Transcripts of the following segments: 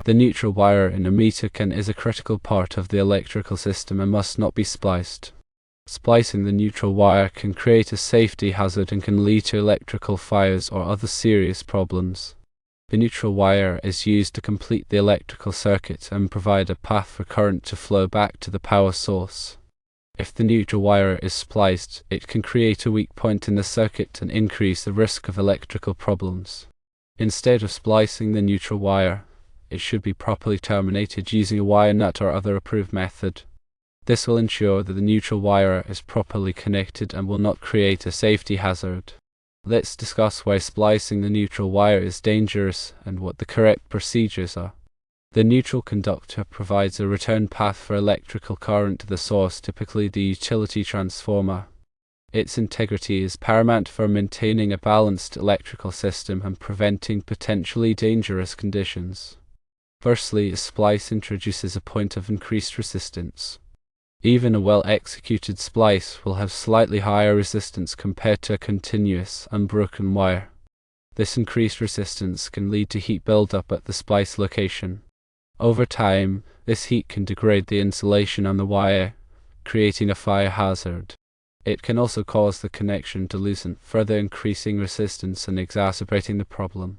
The neutral wire in a meter can is a critical part of the electrical system and must not be spliced. Splicing the neutral wire can create a safety hazard and can lead to electrical fires or other serious problems. The neutral wire is used to complete the electrical circuit and provide a path for current to flow back to the power source. If the neutral wire is spliced, it can create a weak point in the circuit and increase the risk of electrical problems. Instead of splicing the neutral wire, it should be properly terminated using a wire nut or other approved method. This will ensure that the neutral wire is properly connected and will not create a safety hazard. Let's discuss why splicing the neutral wire is dangerous and what the correct procedures are. The neutral conductor provides a return path for electrical current to the source, typically the utility transformer. Its integrity is paramount for maintaining a balanced electrical system and preventing potentially dangerous conditions. Firstly, a splice introduces a point of increased resistance. Even a well-executed splice will have slightly higher resistance compared to a continuous, unbroken wire. This increased resistance can lead to heat buildup at the splice location. Over time, this heat can degrade the insulation on the wire, creating a fire hazard. It can also cause the connection to loosen, further increasing resistance and exacerbating the problem.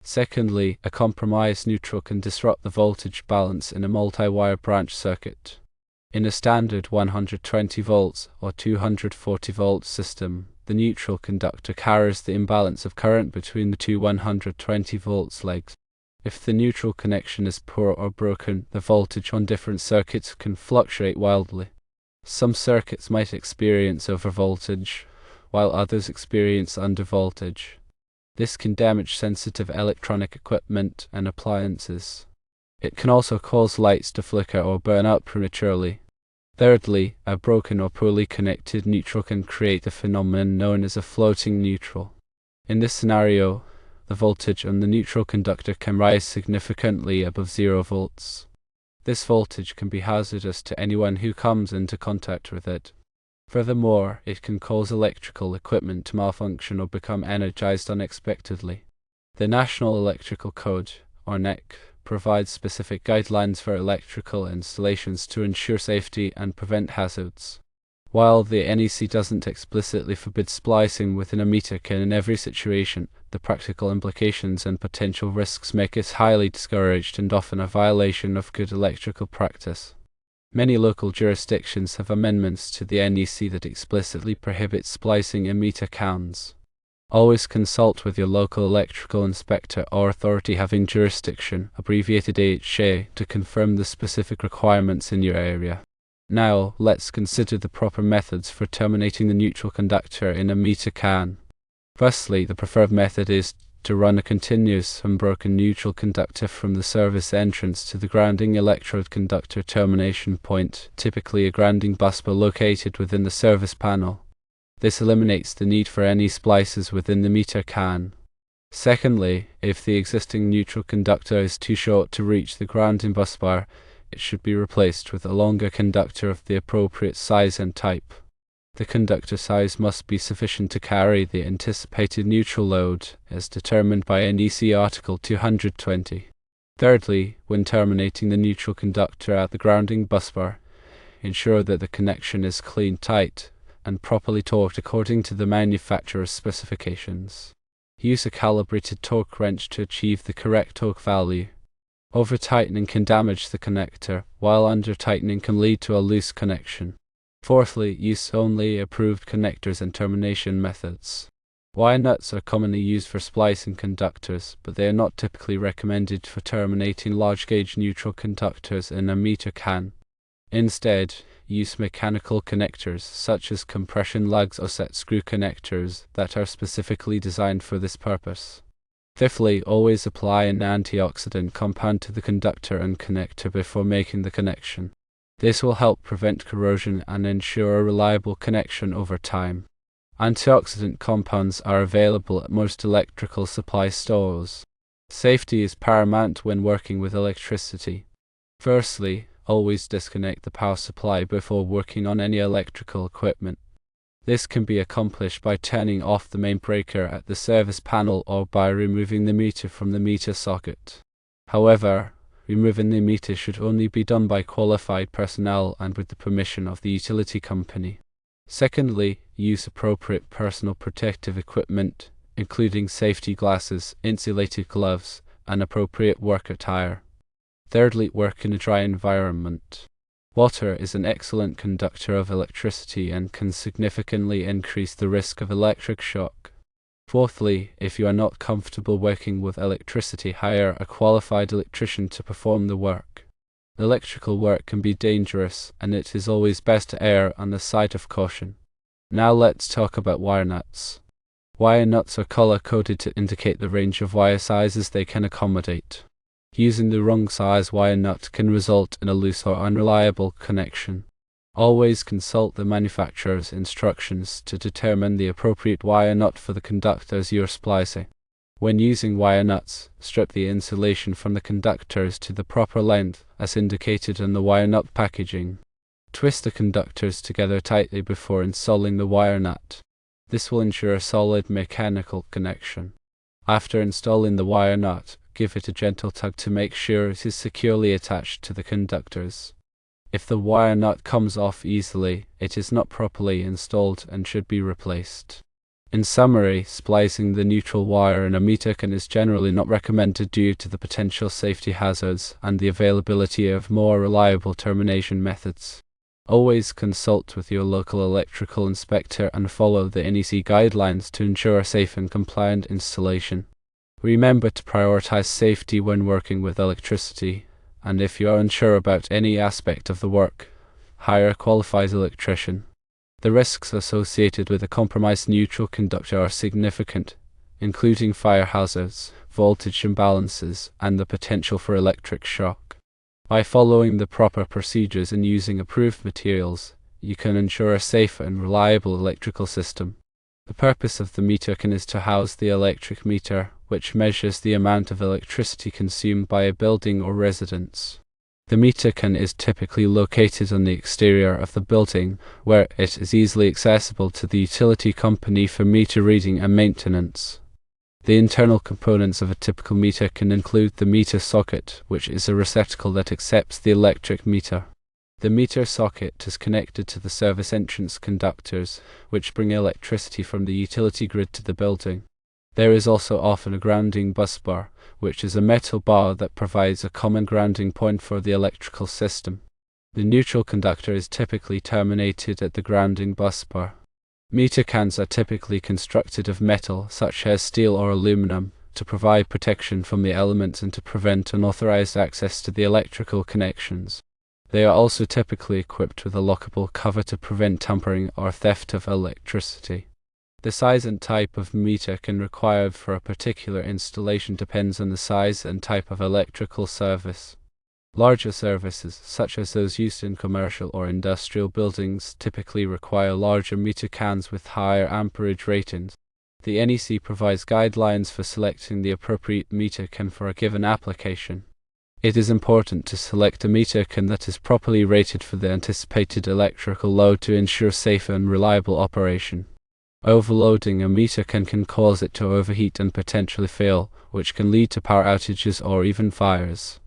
Secondly, a compromised neutral can disrupt the voltage balance in a multi-wire branch circuit. In a standard 120 volts or 240 volts system, the neutral conductor carries the imbalance of current between the two 120 volts legs. If the neutral connection is poor or broken, the voltage on different circuits can fluctuate wildly. Some circuits might experience overvoltage, while others experience undervoltage. This can damage sensitive electronic equipment and appliances. It can also cause lights to flicker or burn out prematurely. Thirdly, a broken or poorly connected neutral can create the phenomenon known as a floating neutral. In this scenario, the voltage on the neutral conductor can rise significantly above 0 volts. This voltage can be hazardous to anyone who comes into contact with it. Furthermore, it can cause electrical equipment to malfunction or become energized unexpectedly. The National Electrical Code, or NEC, provides specific guidelines for electrical installations to ensure safety and prevent hazards. While the NEC doesn't explicitly forbid splicing within a meter can in every situation, the practical implications and potential risks make it highly discouraged and often a violation of good electrical practice. Many local jurisdictions have amendments to the NEC that explicitly prohibit splicing in meter cans. Always consult with your local electrical inspector or authority having jurisdiction, abbreviated AHA, to confirm the specific requirements in your area. Now, let's consider the proper methods for terminating the neutral conductor in a meter can. Firstly, the preferred method is to run a continuous unbroken neutral conductor from the service entrance to the grounding electrode conductor termination point, typically a grounding busbar located within the service panel. This eliminates the need for any splices within the meter can. Secondly, if the existing neutral conductor is too short to reach the grounding busbar, it should be replaced with a longer conductor of the appropriate size and type. The conductor size must be sufficient to carry the anticipated neutral load, as determined by NEC Article 220. Thirdly, when terminating the neutral conductor at the grounding busbar, ensure that the connection is clean, tight, and properly torqued according to the manufacturer's specifications. Use a calibrated torque wrench to achieve the correct torque value. Over-tightening can damage the connector, while under-tightening can lead to a loose connection. Fourthly, use only approved connectors and termination methods. Wire nuts are commonly used for splicing conductors, but they are not typically recommended for terminating large-gauge neutral conductors in a meter can. Instead, use mechanical connectors, such as compression lugs or set screw connectors, that are specifically designed for this purpose. Fifthly, always apply an antioxidant compound to the conductor and connector before making the connection. This will help prevent corrosion and ensure a reliable connection over time. Antioxidant compounds are available at most electrical supply stores. Safety is paramount when working with electricity. Firstly, always disconnect the power supply before working on any electrical equipment. This can be accomplished by turning off the main breaker at the service panel or by removing the meter from the meter socket. However, removing the meter should only be done by qualified personnel and with the permission of the utility company. Secondly, use appropriate personal protective equipment, including safety glasses, insulated gloves, and appropriate work attire. Thirdly, work in a dry environment. Water is an excellent conductor of electricity and can significantly increase the risk of electric shock. Fourthly, if you are not comfortable working with electricity, hire a qualified electrician to perform the work. Electrical work can be dangerous, and it is always best to err on the side of caution. Now let's talk about wire nuts. Wire nuts are color-coded to indicate the range of wire sizes they can accommodate. Using the wrong size wire nut can result in a loose or unreliable connection. Always consult the manufacturer's instructions to determine the appropriate wire nut for the conductors you are splicing. When using wire nuts, strip the insulation from the conductors to the proper length as indicated on the wire nut packaging. Twist the conductors together tightly before installing the wire nut. This will ensure a solid mechanical connection. After installing the wire nut, give it a gentle tug to make sure it is securely attached to the conductors. If the wire nut comes off easily, it is not properly installed and should be replaced. In summary, splicing the neutral wire in a meter can is generally not recommended due to the potential safety hazards and the availability of more reliable termination methods. Always consult with your local electrical inspector and follow the NEC guidelines to ensure a safe and compliant installation. Remember to prioritize safety when working with electricity, and if you are unsure about any aspect of the work, hire a qualified electrician. The risks associated with a compromised neutral conductor are significant, including fire hazards, voltage imbalances, and the potential for electric shock. By following the proper procedures and using approved materials, you can ensure a safe and reliable electrical system. The purpose of the meter can is to house the electric meter, which measures the amount of electricity consumed by a building or residence. The meter can is typically located on the exterior of the building, where it is easily accessible to the utility company for meter reading and maintenance. The internal components of a typical meter can include the meter socket, which is a receptacle that accepts the electric meter. The meter socket is connected to the service entrance conductors, which bring electricity from the utility grid to the building. There is also often a grounding bus bar, which is a metal bar that provides a common grounding point for the electrical system. The neutral conductor is typically terminated at the grounding bus bar. Meter cans are typically constructed of metal, such as steel or aluminum, to provide protection from the elements and to prevent unauthorized access to the electrical connections. They are also typically equipped with a lockable cover to prevent tampering or theft of electricity. The size and type of meter can required for a particular installation depends on the size and type of electrical service. Larger services, such as those used in commercial or industrial buildings, typically require larger meter cans with higher amperage ratings. The NEC provides guidelines for selecting the appropriate meter can for a given application. It is important to select a meter can that is properly rated for the anticipated electrical load to ensure safe and reliable operation. Overloading a meter can cause it to overheat and potentially fail, which can lead to power outages or even fires.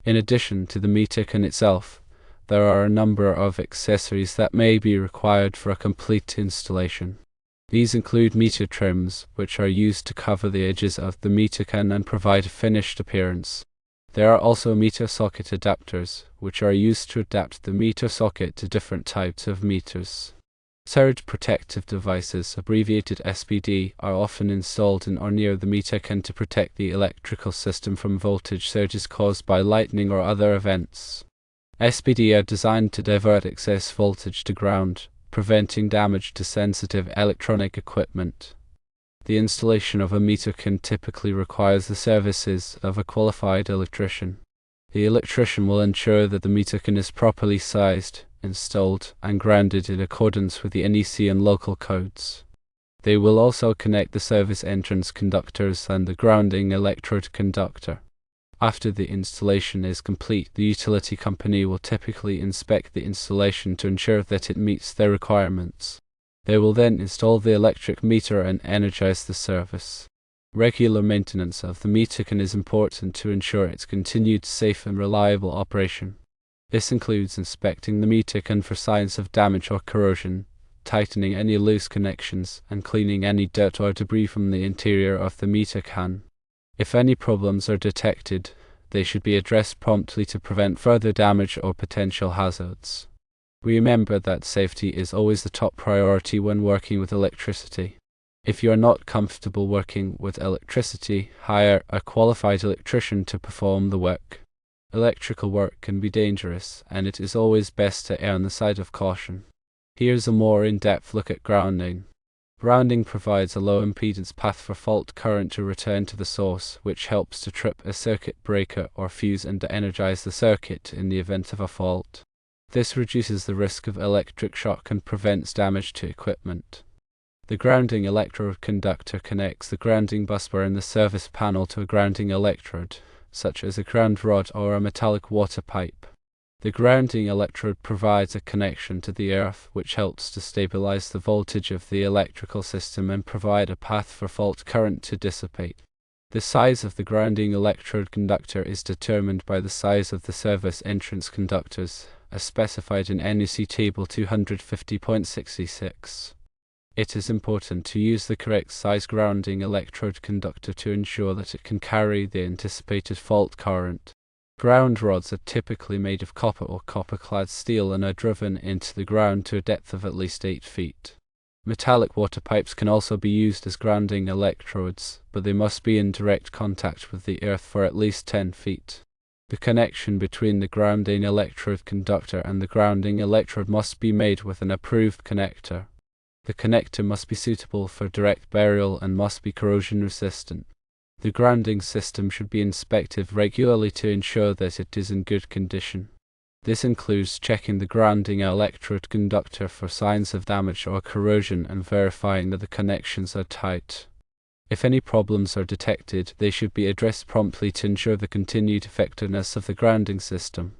In addition to the meter can itself, there are a number of accessories that may be required for a complete installation. These include meter trims, which are used to cover the edges of the meter can and provide a finished appearance. There are also meter socket adapters, which are used to adapt the meter socket to different types of meters. Surge protective devices, abbreviated SPD, are often installed in or near the meter can to protect the electrical system from voltage surges caused by lightning or other events. SPD are designed to divert excess voltage to ground, preventing damage to sensitive electronic equipment. The installation of a meter can typically requires the services of a qualified electrician. The electrician will ensure that the meter can is properly sized, installed, and grounded in accordance with the NEC and local codes. They will also connect the service entrance conductors and the grounding electrode conductor. After the installation is complete, the utility company will typically inspect the installation to ensure that it meets their requirements. They will then install the electric meter and energize the service. Regular maintenance of the meter is important to ensure its continued safe and reliable operation. This includes inspecting the meter for signs of damage or corrosion, tightening any loose connections, and cleaning any dirt or debris from the interior of the meter can. If any problems are detected, they should be addressed promptly to prevent further damage or potential hazards. Remember that safety is always the top priority when working with electricity. If you are not comfortable working with electricity, hire a qualified electrician to perform the work. Electrical work can be dangerous, and it is always best to err on the side of caution. Here's a more in-depth look at grounding. Grounding provides a low impedance path for fault current to return to the source, which helps to trip a circuit breaker or fuse and to energize the circuit in the event of a fault. This reduces the risk of electric shock and prevents damage to equipment. The grounding electrode conductor connects the grounding busbar in the service panel to a grounding electrode, such as a ground rod or a metallic water pipe. The grounding electrode provides a connection to the earth, which helps to stabilize the voltage of the electrical system and provide a path for fault current to dissipate. The size of the grounding electrode conductor is determined by the size of the service entrance conductors, as specified in NEC Table 250.66. It is important to use the correct size grounding electrode conductor to ensure that it can carry the anticipated fault current. Ground rods are typically made of copper or copper-clad steel and are driven into the ground to a depth of at least 8 feet. Metallic water pipes can also be used as grounding electrodes, but they must be in direct contact with the earth for at least 10 feet. The connection between the grounding electrode conductor and the grounding electrode must be made with an approved connector. The connector must be suitable for direct burial and must be corrosion resistant. The grounding system should be inspected regularly to ensure that it is in good condition. This includes checking the grounding electrode conductor for signs of damage or corrosion and verifying that the connections are tight. If any problems are detected, they should be addressed promptly to ensure the continued effectiveness of the grounding system.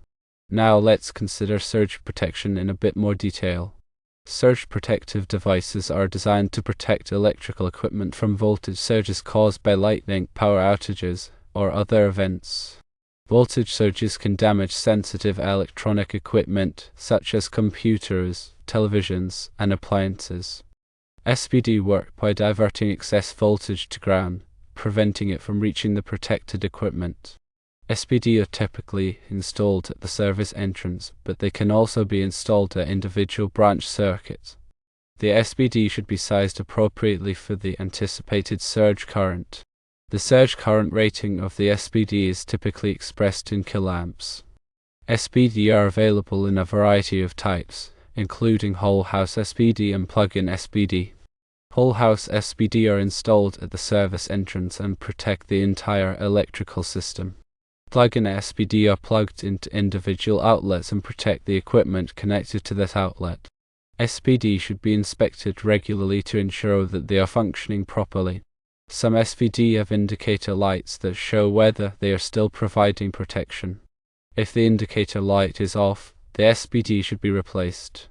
Now let's consider surge protection in a bit more detail. Surge protective devices are designed to protect electrical equipment from voltage surges caused by lightning, power outages, or other events. Voltage surges can damage sensitive electronic equipment, such as computers, televisions, and appliances. SPD work by diverting excess voltage to ground, preventing it from reaching the protected equipment. SPD are typically installed at the service entrance, but they can also be installed at individual branch circuits. The SPD should be sized appropriately for the anticipated surge current. The surge current rating of the SPD is typically expressed in kiloamps. SPD are available in a variety of types, including whole house SPD and plug-in SPD. Whole house SPD are installed at the service entrance and protect the entire electrical system. Plug-in SPD are plugged into individual outlets and protect the equipment connected to that outlet. SPD should be inspected regularly to ensure that they are functioning properly. Some SPD have indicator lights that show whether they are still providing protection. If the indicator light is off, the SPD should be replaced.